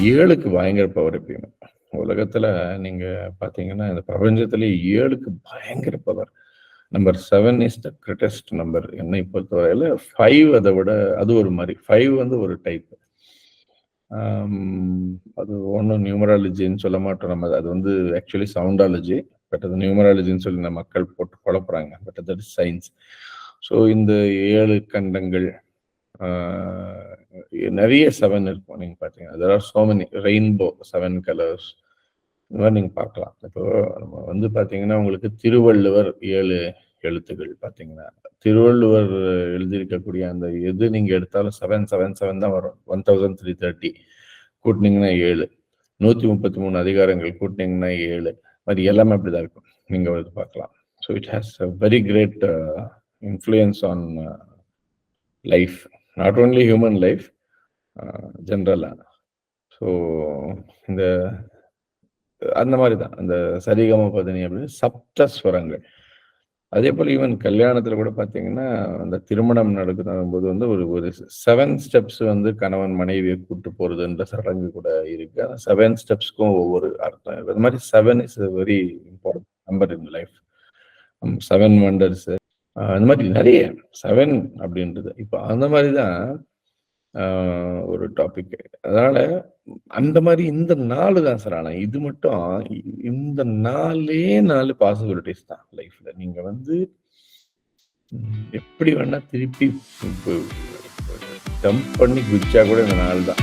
7க்கு பயங்கர பவர் எப்பயுமே. உலகத்துல நீங்க பார்த்தீங்கன்னா, இந்த பிரபஞ்சத்திலேயே 7க்கு பயங்கர power. Number 7 is the greatest number என்னை பொறுத்தவரையில. 5 அத விட அது ஒரு மாரி. 5 வந்து ஒரு டைப். அது ஒண்ணும் நியூமராலஜின்னு சொல்ல மாட்டோம் நம்ம. அது வந்து ஆக்சுவலி சவுண்டாலஜி. பட் அது நியூமராலஜின்னு சொல்லி நம்ம மக்கள் போட்டு குழப்புறாங்க. But that is science. So இந்த 7 கண்டங்கள் நெறைய 7 இருக்கும். நீங்க பார்த்தீங்கன்னா, there are so many rainbow 7 colours. இந்த மாரி நீங்க பார்க்கலாம். இப்போ நம்ம வந்து பார்த்தீங்கன்னா, உங்களுக்கு திருவள்ளுவர் 7 எழுத்துக்கள் பார்த்தீங்கன்னா, திருவள்ளுவர் எழுதியிருக்கக்கூடிய அந்த எது நீங்க எடுத்தாலும் 777 தான் வரும். 1330 கூட்டுனீங்கன்னா 7. 133 அதிகாரங்கள் கூட்டுனீங்கன்னா 7. அது எல்லாமே அப்படிதான் இருக்கும். நீங்க வந்து பார்க்கலாம். So it has a very great influence on life. Not only human life, ஜெனரலா. ஸோ இந்த அந்த மாரி தான். அந்த சரிகம பதனி அப்படின்னு சப்தஸ்வரங்கள். அதேபோல ஈவன் கல்யாணத்துல கூட பார்த்தீங்கன்னா, அந்த திருமணம் நடக்கும்போது வந்து ஒரு ஒரு 7 ஸ்டெப்ஸ் வந்து கணவன் மனைவிய கூட்டு போறதுன்ற சடங்கு கூட இருக்கு. 7 ஸ்டெப்ஸ்க்கும் ஒவ்வொரு அர்த்தம். அது மாரி 7 is a very important number in life. 7 wonders அந்த மாரி நெறைய 7 அப்படின்றது. இப்ப அந்த மாரி தான் ஒரு டாபிக். அதனால அந்த மாரி இந்த 4 தான் சார். ஆனா இது மட்டும் இந்த 4 பாசிபிலிட்டீஸ் தான் லைஃப்ல. நீங்க வந்து எப்படி வேணா திருப்பி ஜம்ப் பண்ணி குதிச்சா கூட இந்த 4 தான்.